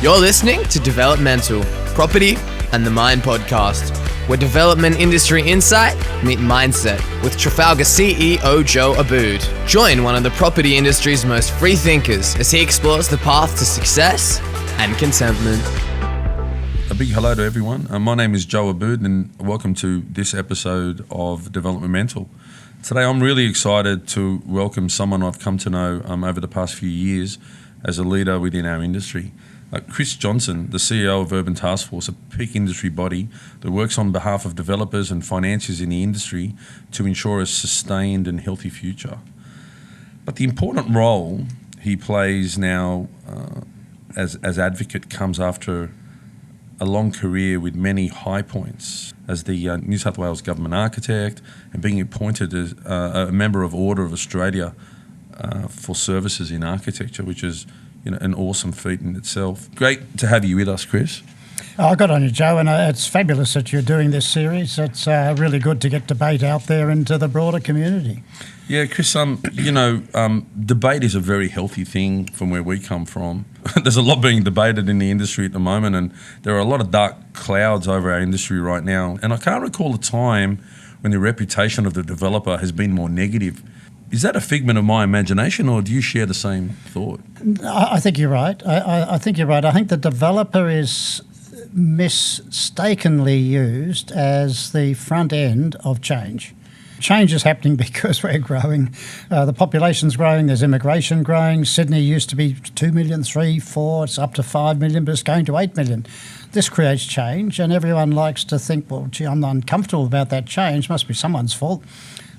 You're listening to Developmental, Property and the Mind podcast, where development industry insight meet mindset with Trafalgar CEO Joe Aboud. Join one of the property industry's most free thinkers as he explores the path to success and contentment. A big hello to everyone. My name is Joe Aboud and welcome to this episode of Developmental. Today I'm really excited to welcome someone I've come to know over the past few years as a leader within our industry. Chris Johnson, the CEO of Urban Taskforce, a peak industry body that works on behalf of developers and financiers in the industry to ensure a sustained and healthy future. But the important role he plays now as advocate comes after a long career with many high points as the New South Wales Government Architect and being appointed as a member of Order of Australia for services in architecture, which is an awesome feat in itself. Great to have you with us, Chris. Oh, good on you, Joe, and it's fabulous that you're doing this series. It's really good to get debate out there into the broader community. Yeah, Chris, debate is a very healthy thing from where we come from. There's a lot being debated in the industry at the moment, and there are a lot of dark clouds over our industry right now. And I can't recall a time when the reputation of the developer has been more negative. Is that a figment of my imagination, or do you share the same thought? I think you're right. I think you're right. I think the developer is mistakenly used as the front end of change. Change is happening because we're growing. The population's growing, there's immigration growing. Sydney used to be 2 million, 3, 4, it's up to 5 million, but it's going to 8 million. This creates change, and everyone likes to think, well, gee, I'm uncomfortable about that change, must be someone's fault.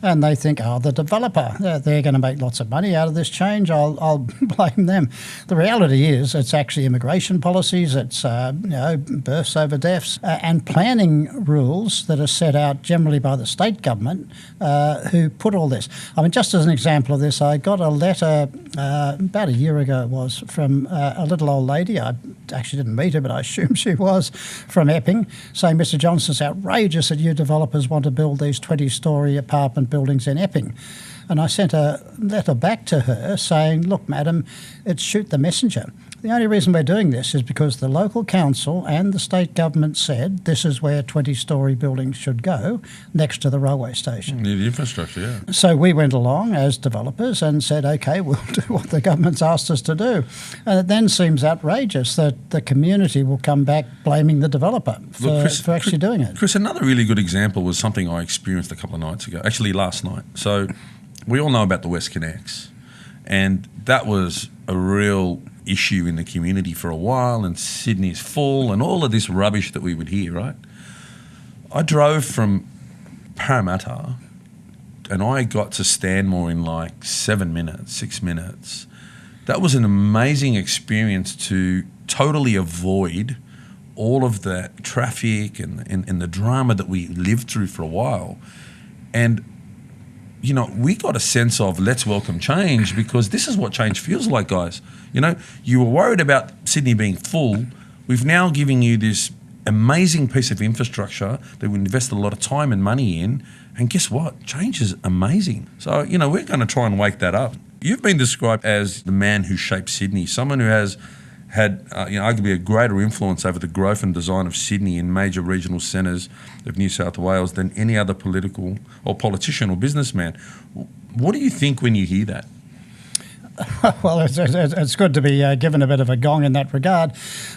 And they think, the developer, they're going to make lots of money out of this change. I'll blame them. The reality is it's actually immigration policies, it's births over deaths, and planning rules that are set out generally by the state government who put all this. I mean, just as an example of this, I got a letter about a year ago it was from a little old lady. I actually didn't meet her, but I assume she was, from Epping, saying, Mr. Johnson, it's outrageous that you developers want to build these 20-storey apartment buildings in Epping. And I sent a letter back to her saying, look, madam, it's shoot the messenger. The only reason we're doing this is because the local council and the state government said this is where 20-storey buildings should go, next to the railway station. The infrastructure, yeah. So we went along as developers and said, OK, we'll do what the government's asked us to do. And it then seems outrageous that the community will come back blaming the developer for actually doing it. Chris, another really good example was something I experienced a couple of nights ago, actually last night. So we all know about the West Connects, and that was a real issue in the community for a while, and Sydney's full and all of this rubbish that we would hear, right? I drove from Parramatta and I got to Stanmore in like 7 minutes, 6 minutes. That was an amazing experience to totally avoid all of that traffic and the drama that we lived through for a while. And we got a sense of let's welcome change, because this is what change feels like, guys. You were worried about Sydney being full. We've now given you this amazing piece of infrastructure that we invested a lot of time and money in. And guess what? Change is amazing. So, we're going to try and wake that up. You've been described as the man who shaped Sydney, someone who has had arguably a greater influence over the growth and design of Sydney in major regional centres of New South Wales than any other political or politician or businessman. What do you think when you hear that? Well, it's good to be given a bit of a gong in that regard.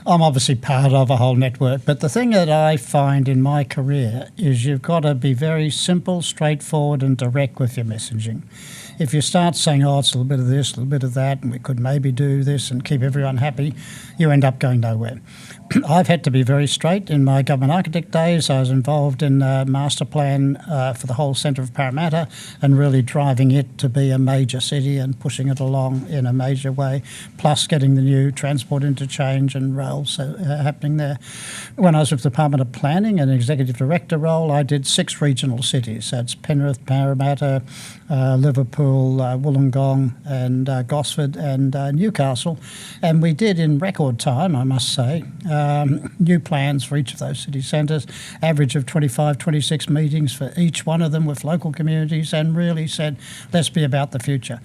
I'm obviously part of a whole network, but the thing that I find in my career is you've got to be very simple, straightforward and direct with your messaging. If you start saying, it's a little bit of this, a little bit of that, and we could maybe do this and keep everyone happy, you end up going nowhere. I've had to be very straight. In my government architect days, I was involved in a master plan for the whole centre of Parramatta and really driving it to be a major city and pushing it along in a major way, plus getting the new transport interchange and rails happening there. When I was with the Department of Planning and Executive Director role, I did 6 regional cities. That's Penrith, Parramatta, Liverpool, Wollongong and Gosford and Newcastle. And we did in record time, I must say, new plans for each of those city centres, average of 25, 26 meetings for each one of them with local communities, and really said, let's be about the future.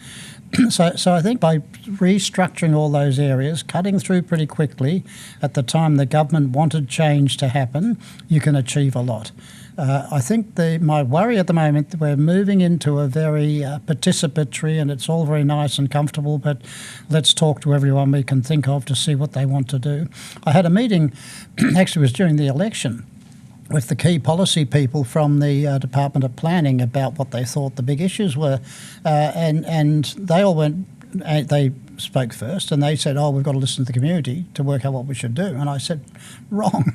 So I think by restructuring all those areas, cutting through pretty quickly at the time the government wanted change to happen, you can achieve a lot. I think my worry at the moment, we're moving into a very participatory, and it's all very nice and comfortable, but let's talk to everyone we can think of to see what they want to do. I had a meeting, actually it was during the election, with the key policy people from the Department of Planning about what they thought the big issues were. And they all they spoke first, and they said, we've got to listen to the community to work out what we should do. And I said, wrong.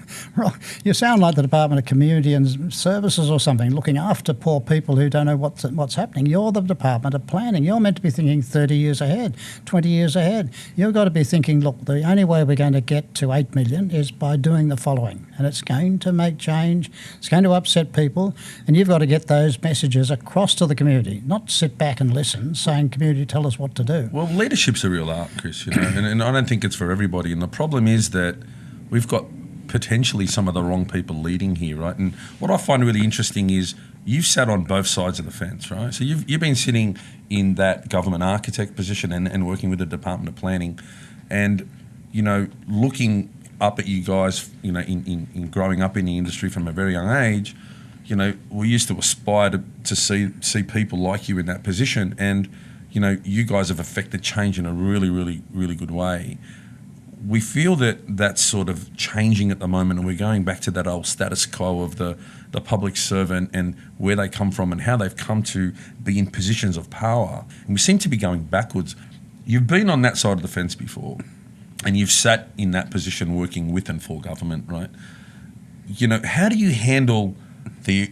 You sound like the Department of Community and Services or something, looking after poor people who don't know what's happening. You're the Department of Planning. You're meant to be thinking 30 years ahead, 20 years ahead. You've got to be thinking, look, the only way we're going to get to 8 million is by doing the following. And it's going to make change. It's going to upset people. And you've got to get those messages across to the community, not sit back and listen, saying, community, tell us what to do. Well, leadership's a real art, Chris, and I don't think it's for everybody. And the problem is that we've got potentially some of the wrong people leading here, right? And what I find really interesting is you've sat on both sides of the fence, right? So you've been sitting in that government architect position and working with the Department of Planning, and looking up at you guys, in growing up in the industry from a very young age. We used to aspire to see people like you in that position, and you guys have affected change in a really, really, really good way. We feel that that's sort of changing at the moment, and we're going back to that old status quo of the public servant and where they come from and how they've come to be in positions of power. And we seem to be going backwards. You've been on that side of the fence before, and you've sat in that position working with and for government, right? How do you handle the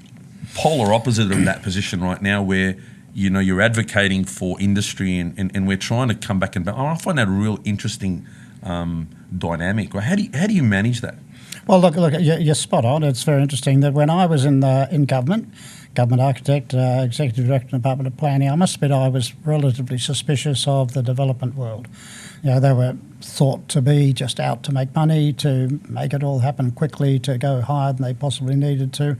polar opposite of that position right now, where you're advocating for industry and we're trying to come back and back? I find that a real interesting dynamic. How do you manage that? Well, look, you're spot on. It's very interesting that when I was in government architect, executive director, Department of Planning, I must admit I was relatively suspicious of the development world. They were thought to be just out to make money, to make it all happen quickly, to go higher than they possibly needed to.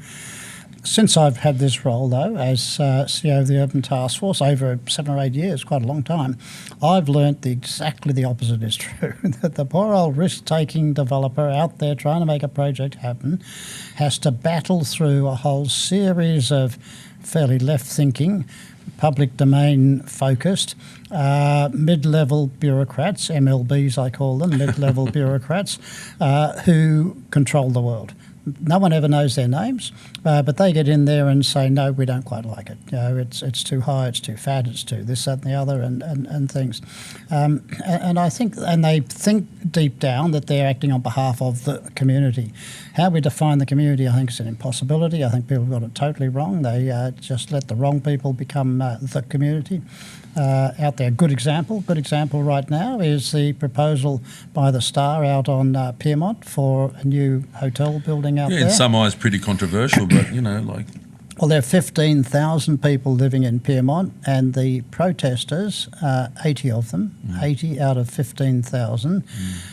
Since I've had this role, though, as CEO of the Urban Taskforce over 7 or 8 years, quite a long time, I've learnt exactly the opposite is true. That the poor old risk-taking developer out there trying to make a project happen has to battle through a whole series of fairly left-thinking, public domain focused, mid-level bureaucrats, MLBs I call them, mid-level bureaucrats, who control the world. No one ever knows their names, but they get in there and say, no, we don't quite like it. It's too high, it's too fat, it's too this, that and the other and things. And I think, and they think deep down that they're acting on behalf of the community. How we define the community, I think, is an impossibility. I think people got it totally wrong. They just let the wrong people become the community. Out there. Good example right now is the proposal by the Star out on Pyrmont for a new hotel building out there. Yeah, in some eyes pretty controversial, but Well, there are 15,000 people living in Pyrmont, and the protesters, 80 of them, 80 out of 15,000,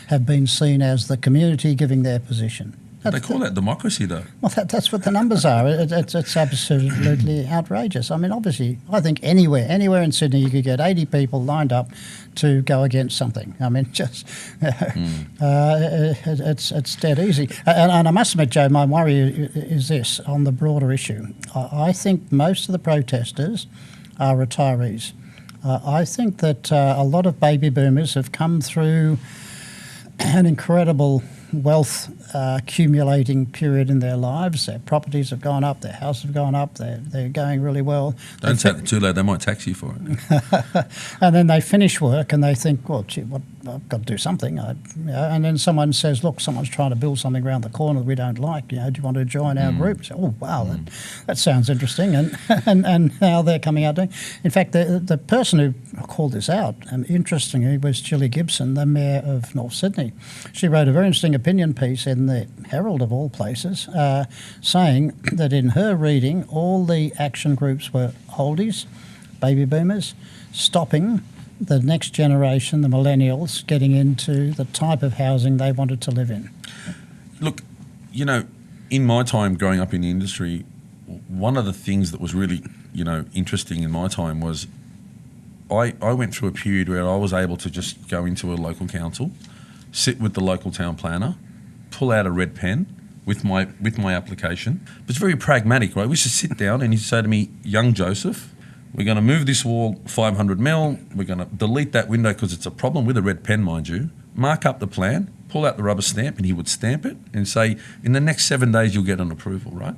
have been seen as the community giving their position. They call that democracy, though. Well, that's what the numbers are. It's absolutely outrageous. I mean, obviously, I think anywhere in Sydney, you could get 80 people lined up to go against something. I mean, just it's dead easy. And I must admit, Joe, my worry is this on the broader issue. I think most of the protesters are retirees. I think that a lot of baby boomers have come through an incredible wealth accumulating period in their lives. Their properties have gone up, their houses have gone up, they're going really well. Don't say it too loud, they might tax you for it. And then they finish work and they think, well, gee, I've got to do something. And then someone says, look, someone's trying to build something around the corner that we don't like. Do you want to join our group? So, oh, wow, that sounds interesting. And now they're coming out doing. In fact, the person who called this out, interestingly, was Gilly Gibson, the Mayor of North Sydney. She wrote a very interesting opinion piece in the Herald of all places, saying that in her reading, all the action groups were oldies, baby boomers, stopping the next generation, the millennials, getting into the type of housing they wanted to live in. Look, in my time growing up in the industry, one of the things that was really, interesting in my time was I went through a period where I was able to just go into a local council, sit with the local town planner, pull out a red pen with my application. But it's very pragmatic, right? We used to sit down and he'd say to me, young Joseph, we're going to move this wall 500 mil. We're going to delete that window because it's a problem with a red pen, mind you. Mark up the plan, pull out the rubber stamp, and he would stamp it and say, in the next 7 days, you'll get an approval, right?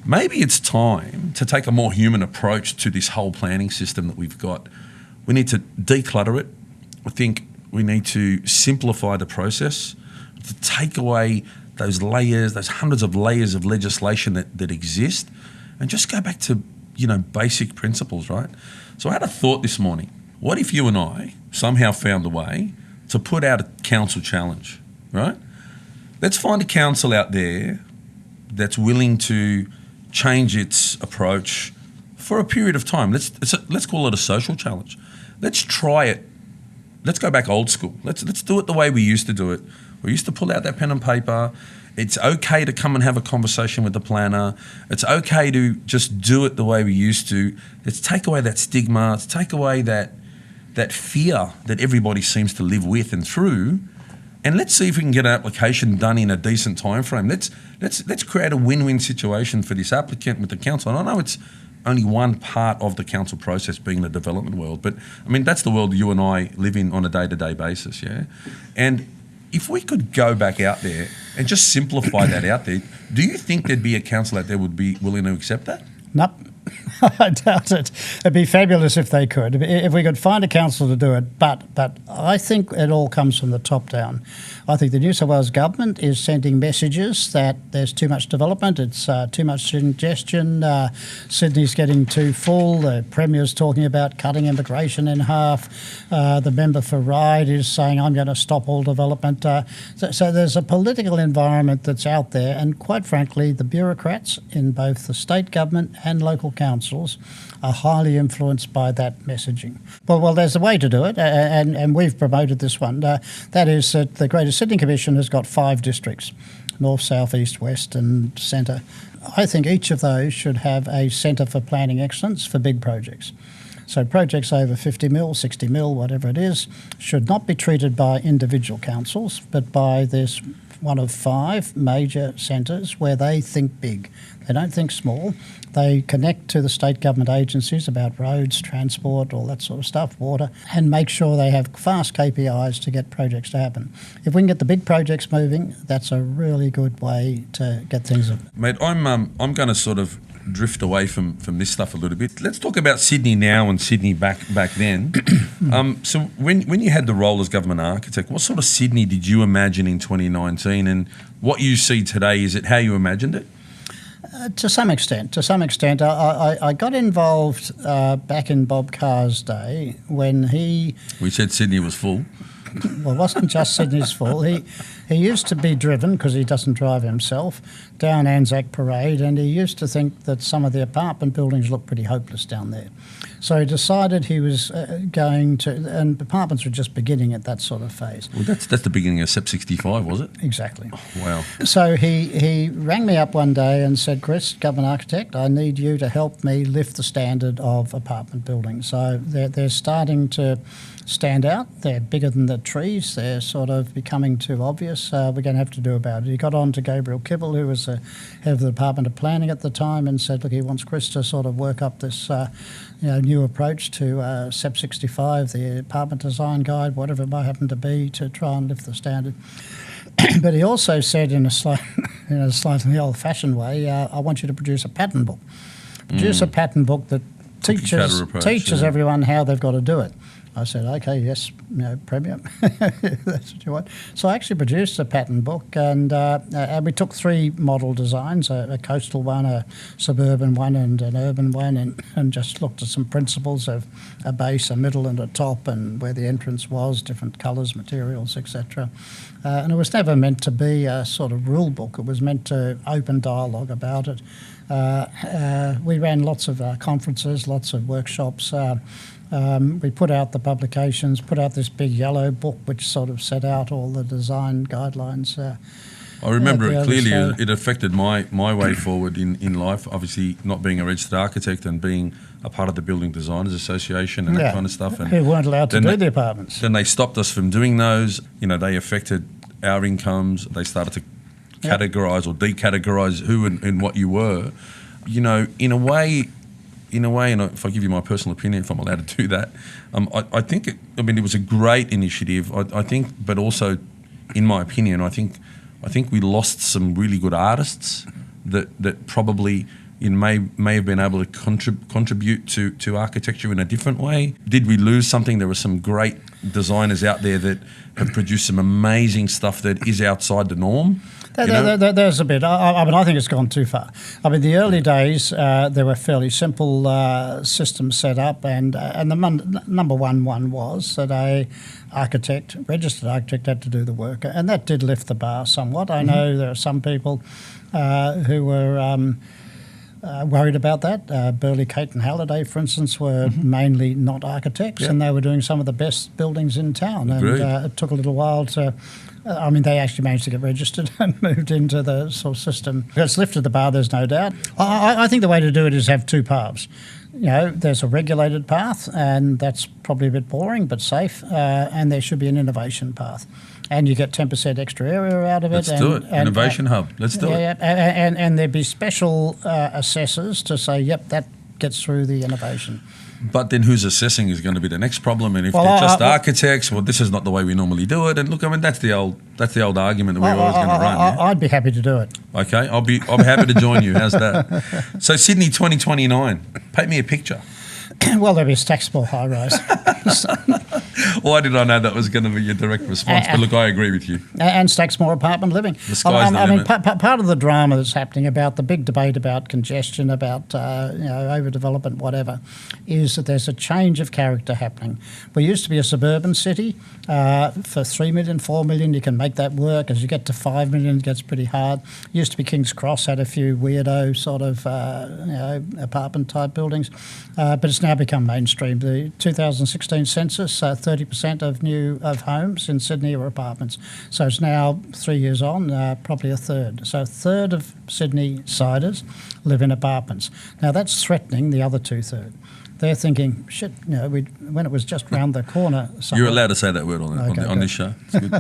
Maybe it's time to take a more human approach to this whole planning system that we've got. We need to declutter it. I think we need to simplify the process, to take away those layers, those hundreds of layers of legislation that exist, and just go back to basic principles, right? So I had a thought this morning. What if you and I somehow found a way to put out a council challenge, right? Let's find a council out there that's willing to change its approach for a period of time. Let's call it a social challenge. Let's try it. Let's go back old school. Let's do it the way we used to do it. We used to pull out that pen and paper. It's okay to come and have a conversation with the planner. It's okay to just do it the way we used to. Let's take away that stigma. Let's take away that fear that everybody seems to live with and through. And let's see if we can get an application done in a decent time frame. Let's create a win-win situation for this applicant with the council. And I know it's only one part of the council process being the development world, but I mean that's the world you and I live in on a day-to-day basis, yeah? And if we could go back out there and just simplify that out there, do you think there'd be a council out there would be willing to accept that? Nope. I doubt it. It'd be fabulous if they could, if we could find a council to do it. But I think it all comes from the top down. I think the New South Wales government is sending messages that there's too much development, it's too much congestion, Sydney's getting too full, the Premier's talking about cutting immigration in half, the member for Ryde is saying, I'm going to stop all development. So there's a political environment that's out there, and quite frankly, the bureaucrats in both the state government and local councils are highly influenced by that messaging. Well, there's a way to do it, and we've promoted this one. That is that the Greater Sydney Commission has got 5 districts, north, south, east, west and centre. I think each of those should have a centre for planning excellence for big projects. So projects over 50 mil, 60 mil, whatever it is, should not be treated by individual councils, but by this one of 5 major centres where they think big. They don't think small. They connect to the state government agencies about roads, transport, all that sort of stuff, water, and make sure they have fast KPIs to get projects to happen. If we can get the big projects moving, that's a really good way to get things. Mate, I'm going to sort of drift away from this stuff a little bit. Let's talk about Sydney now and Sydney back then. So when you had the role as government architect, what sort of Sydney did you imagine in 2019, and what you see today, is it how you imagined it? To some extent. I got involved back in Bob Carr's day when We said Sydney was full. Well, it wasn't just Sydney's full. He used to be driven, because he doesn't drive himself, down Anzac Parade, and he used to think that some of the apartment buildings looked pretty hopeless down there. So he decided he was going to, and apartments were just beginning at that sort of phase. Well, that's the beginning of SEP 65, was it? Exactly. Oh, wow. So he rang me up one day and said, Chris, Government Architect, I need you to help me lift the standard of apartment buildings. So they're starting to stand out. They're bigger than the trees. They're sort of becoming too obvious. We're going to have to do about it. He got on to Gabriel Kibble, who was the head of the Department of Planning at the time, and said, look, he wants Chris to sort of work up this new approach to SEP 65, the apartment design guide, whatever it might happen to be, to try and lift the standard. But he also said in a slightly old-fashioned way, I want you to produce a pattern book. Produce a pattern book that teaches everyone how they've got to do it. I said, okay, yes, Premier, that's what you want. So I actually produced a pattern book, and we took 3 model designs, a coastal one, a suburban one and an urban one, and just looked at some principles of a base, a middle and a top, and where the entrance was, different colours, materials, etc. And it was never meant to be a sort of rule book. It was meant to open dialogue about it. We ran lots of conferences, lots of workshops. We put out the publications, put out this big yellow book which sort of set out all the design guidelines. I remember at the it other clearly. side. It affected my way forward in life. Obviously, not being a registered architect and being a part of the Building Designers Association and that kind of stuff. And who weren't allowed to then do they- the apartments. Then they stopped us from doing those. You know, they affected our incomes. They started to categorise or decategorise who and what you were. You know, in a way, and if I give you my personal opinion, if I'm allowed to do that, I think it was a great initiative. I think, but also, in my opinion, I think we lost some really good artists that probably may have been able to contribute to architecture in a different way. Did we lose something? There were some great designers out there that have produced some amazing stuff that is outside the norm. There's a bit. I mean, I think it's gone too far. I mean, the early days, there were fairly simple systems set up, and the number one was that a registered architect, had to do the work, and that did lift the bar somewhat. I know there are some people who were worried about that. Burley, Kate and Halliday, for instance, were mainly not architects, and they were doing some of the best buildings in town. Agreed. And it took a little while to... I mean, they actually managed to get registered and moved into the sort of system. It's lifted the bar, there's no doubt. I think the way to do it is have two paths. You know, there's a regulated path, and that's probably a bit boring but safe, and there should be an innovation path. And you get 10% extra area out of it. Let's do it. Innovation hub. Let's do it. Yeah, and there'd be special assessors to say, yep, that gets through the innovation. But then who's assessing is going to be the next problem. And if they're just architects, well, this is not the way we normally do it. And look, I mean, that's the old argument that we're always going to run. Yeah? I'd be happy to do it. Okay, I'm happy to join you. How's that? So Sydney 2029, paint me a picture. Well, there'll be a Stacksmore high rise. Why did I know that was going to be your direct response? But look, I agree with you. And Stacksmore apartment living. The sky's the limit. Part of the drama that's happening about the big debate about congestion, about overdevelopment, whatever, is that there's a change of character happening. We used to be a suburban city. For 3 million, 4 million, you can make that work. As you get to 5 million, it gets pretty hard. Used to be King's Cross, had a few weirdo sort of apartment type buildings, but it's now become mainstream. The 2016 census, 30% of homes in Sydney are apartments. So it's now 3 years on, probably a third. So a third of Sydney-siders live in apartments. Now that's threatening the other 2/3. They're thinking, shit, when it was just round the corner. You're allowed to say that word on this show. It's good.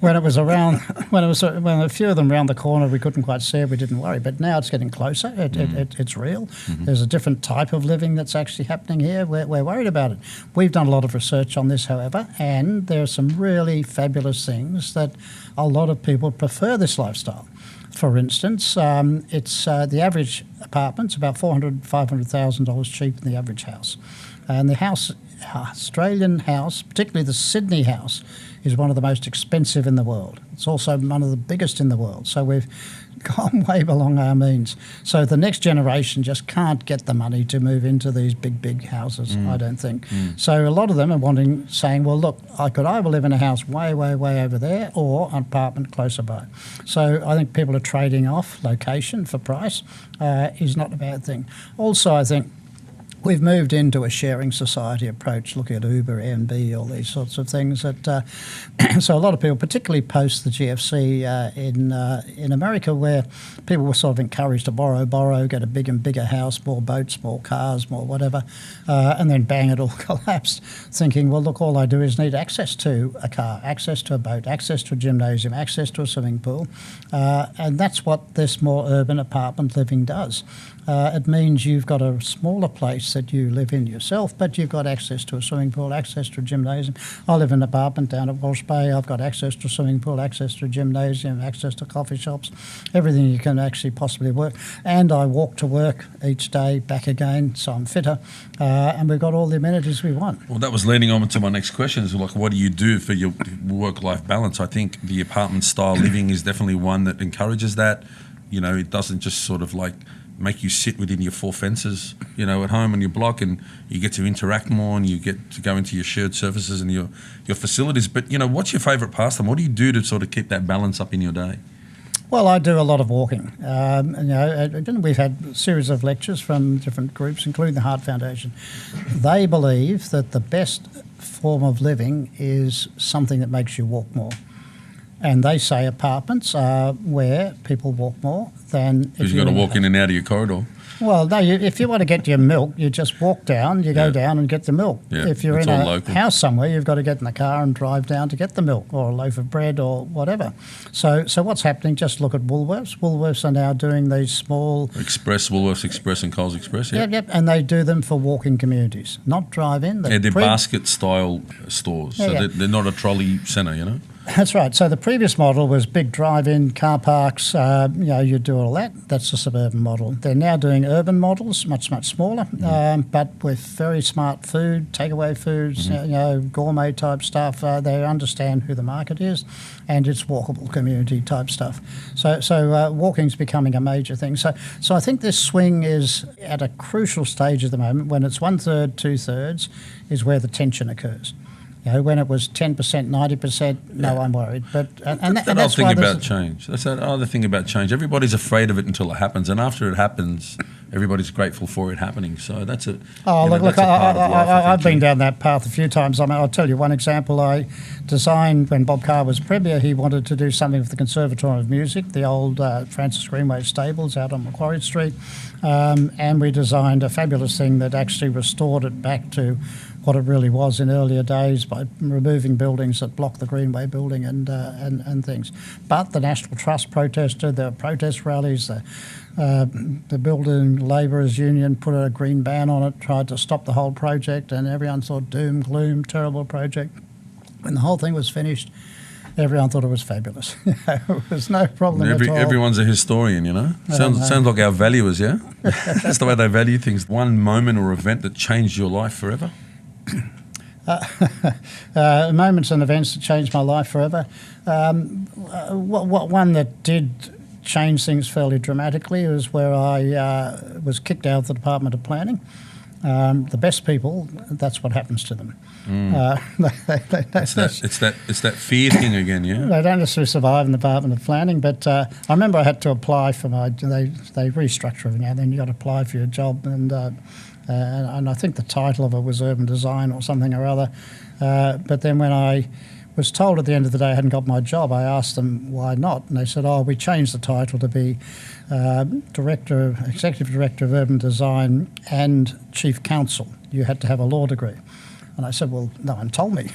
when a few of them round the corner, we couldn't quite see it, we didn't worry. But now it's getting closer. It's real. There's a different type of living that's actually happening here. We're worried about it. We've done a lot of research on this, however, and there are some really fabulous things that a lot of people prefer this lifestyle. For instance, it's the average apartment's about $400,000 cheaper than the average house. And the Australian house, particularly the Sydney house, is one of the most expensive in the world. It's also one of the biggest in the world. So we've gone way below our means. So the next generation just can't get the money to move into these big houses, I don't think. So a lot of them are saying, well, look, I could either live in a house way over there or an apartment closer by. So I think people are trading off location for price is not a bad thing. Also, I think we've moved into a sharing society approach, looking at Uber, Airbnb, all these sorts of things. So a lot of people, particularly post the GFC in America, where people were sort of encouraged to borrow, get a bigger and bigger house, more boats, more cars, more whatever, and then bang, it all collapsed, thinking, well, look, all I do is need access to a car, access to a boat, access to a gymnasium, access to a swimming pool, and that's what this more urban apartment living does. It means you've got a smaller place that you live in yourself, but you've got access to a swimming pool, access to a gymnasium. I live in an apartment down at Walsh Bay. I've got access to a swimming pool, access to a gymnasium, access to coffee shops, everything you can actually possibly work. And I walk to work each day, back again, so I'm fitter. And we've got all the amenities we want. Well, that was leading on to my next question is, like, what do you do for your work-life balance? I think the apartment-style living is definitely one that encourages that. You know, it doesn't just sort of like make you sit within your four fences, at home on your block, and you get to interact more and you get to go into your shared services and your facilities. But, what's your favourite pastime? What do you do to sort of keep that balance up in your day? Well, I do a lot of walking. We've had a series of lectures from different groups, including the Heart Foundation. They believe that the best form of living is something that makes you walk more. And they say apartments are where people walk more than if Because you've got to walk in and out of your corridor. Well, no, if you want to get your milk, you just walk down, you go down and get the milk. Yeah, if you're it's in all a local. house somewhere, you've got to get in the car and drive down to get the milk or a loaf of bread or whatever. So what's happening, just look at Woolworths. Woolworths are now doing these small... Express, Woolworths Express and Coles Express, yeah. Yep, and they do them for walking communities, not drive-in. Yeah, they're basket-style stores, Yeah, so yeah. they're not a trolley centre, you know? That's right. So the previous model was big drive-in car parks. You do all that. That's the suburban model. They're now doing urban models, much smaller, but with very smart food, takeaway foods, gourmet type stuff. They understand who the market is, and it's walkable community type stuff. So walking's becoming a major thing. So I think this swing is at a crucial stage at the moment. When it's 1/3, 2/3, is where the tension occurs. When it was 10%, 90%, no, I'm worried. But and That's the that's thing why about change. That's that other thing about change. Everybody's afraid of it until it happens, and after it happens, everybody's grateful for it happening. So that's it. Look, I've been down that path a few times. I mean, I'll tell you one example. I designed, when Bob Carr was Premier, he wanted to do something with the Conservatorium of Music, the old Francis Greenway stables out on Macquarie Street, and we designed a fabulous thing that actually restored it back to what it really was in earlier days by removing buildings that block the Greenway building and things. But the National Trust protested, there were protest rallies, the Building Labourers Union put a green ban on it, tried to stop the whole project, and everyone thought doom, gloom, terrible project. When the whole thing was finished, everyone thought it was fabulous. There was no problem at all. Everyone's a historian, you know. Sounds like our valuers, yeah? That's the way they value things. One moment or event that changed your life forever? Moments and events that changed my life forever. One that did change things fairly dramatically was where I was kicked out of the Department of Planning. The best people, that's what happens to them. It's that fear thing again, yeah? They don't necessarily survive in the Department of Planning, but I remember I had to apply for they restructure it now, then you got to apply for your job, and I think the title of it was Urban Design or something or other. But then when I was told at the end of the day I hadn't got my job, I asked them why not, and they said, we changed the title to be Executive Director of Urban Design and Chief Counsel. You had to have a law degree. And I said, well, no one told me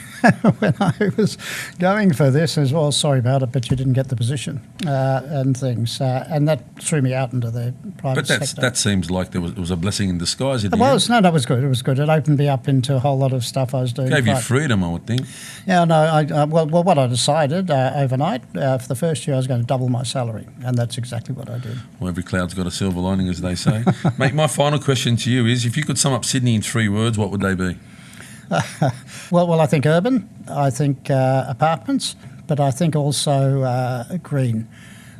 when I was going for this. As well, sorry about it, but you didn't get the position and things. And that threw me out into the private sector. But that seems like it was a blessing in disguise. It was. No, that was good. It was good. It opened me up into a whole lot of stuff I was doing. Gave you freedom, I would think. Yeah, no. Well, what I decided overnight, for the first year I was going to double my salary. And that's exactly what I did. Well, every cloud's got a silver lining, as they say. Mate, my final question to you is, if you could sum up Sydney in 3 words, what would they be? Well, I think urban, I think apartments, but I think also green.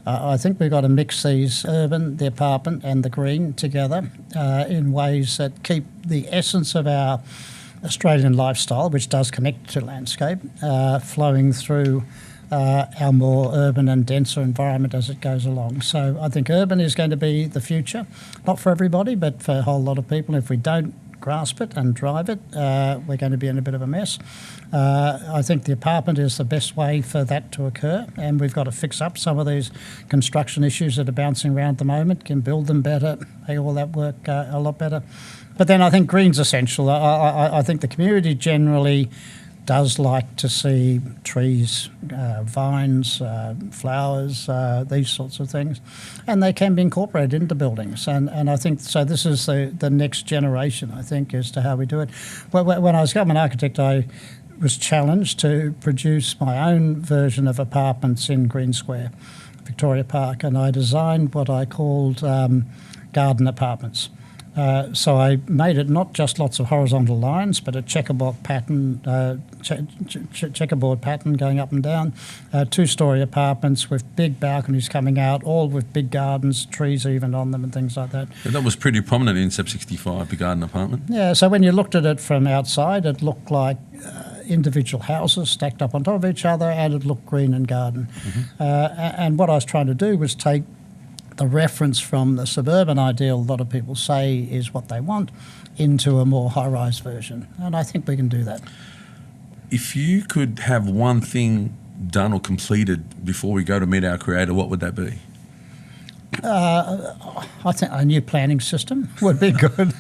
I think we've got to mix these urban, the apartment and the green together in ways that keep the essence of our Australian lifestyle, which does connect to landscape, flowing through our more urban and denser environment as it goes along. So I think urban is going to be the future, not for everybody, but for a whole lot of people. If we don't grasp it and drive it, we're going to be in a bit of a mess. I think the apartment is the best way for that to occur, and we've got to fix up some of these construction issues that are bouncing around at the moment, can build them better, make all that work a lot better. But then I think green's essential. I think the community generally does like to see trees, vines, flowers, these sorts of things, and they can be incorporated into buildings. And I think so. This is the next generation, I think, as to how we do it. When I was government architect, I was challenged to produce my own version of apartments in Green Square, Victoria Park, and I designed what I called garden apartments. So I made it not just lots of horizontal lines, but a checkerboard pattern going up and down, 2-storey apartments with big balconies coming out, all with big gardens, trees even on them and things like that. Yeah, that was pretty prominent in SEP 65, the garden apartment. Yeah, so when you looked at it from outside, it looked like individual houses stacked up on top of each other, and it looked green and garden. Mm-hmm. And what I was trying to do was take the reference from the suburban ideal a lot of people say is what they want into a more high-rise version. And I think we can do that. If you could have one thing done or completed before we go to meet our Creator, what would that be? I think a new planning system would be good.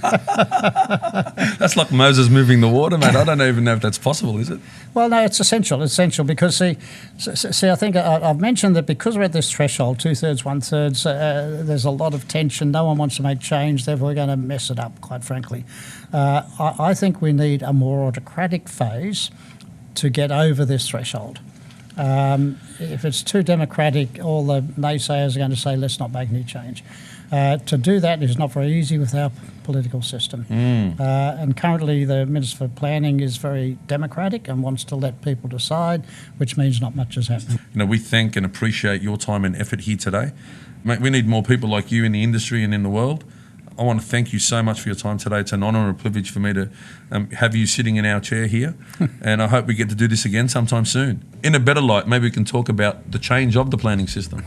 That's like Moses moving the water, mate. I don't even know if that's possible, is it? Well, no, it's essential. It's essential because, see, I think I've mentioned that because we're at this threshold, 2/3, 1/3, there's a lot of tension. No one wants to make change. Therefore, we're going to mess it up, quite frankly. I think we need a more autocratic phase to get over this threshold. If it's too democratic, all the naysayers are going to say, let's not make any change. To do that is not very easy with our political system. And currently the Minister for Planning is very democratic and wants to let people decide, which means not much is happening. We thank and appreciate your time and effort here today. Mate, we need more people like you in the industry and in the world. I want to thank you so much for your time today. It's an honour and a privilege for me to have you sitting in our chair here. And I hope we get to do this again sometime soon. In a better light, maybe we can talk about the change of the planning system.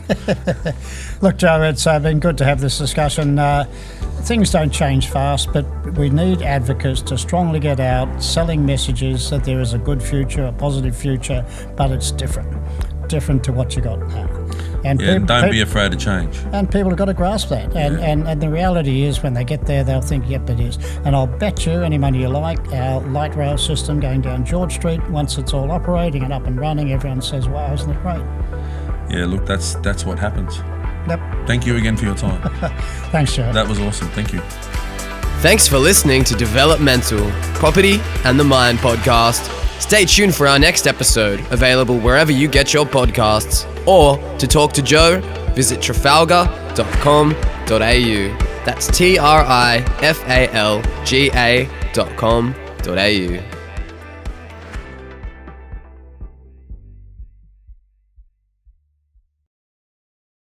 Look, Joe, it's been good to have this discussion. Things don't change fast, but we need advocates to strongly get out, selling messages that there is a good future, a positive future, but it's different to what you got now. And don't be afraid to change. And people have got to grasp that. And the reality is when they get there, they'll think, yep, it is. And I'll bet you any money you like, our light rail system going down George Street, once it's all operating and up and running, everyone says, wow, isn't it great? Yeah, look, that's what happens. Yep. Thank you again for your time. Thanks, Joe. That was awesome. Thank you. Thanks for listening to Developmental, Property and the Mind podcast. Stay tuned for our next episode, available wherever you get your podcasts. Or to talk to Joe, visit trafalgar.com.au. That's TRIFALGA.com.au.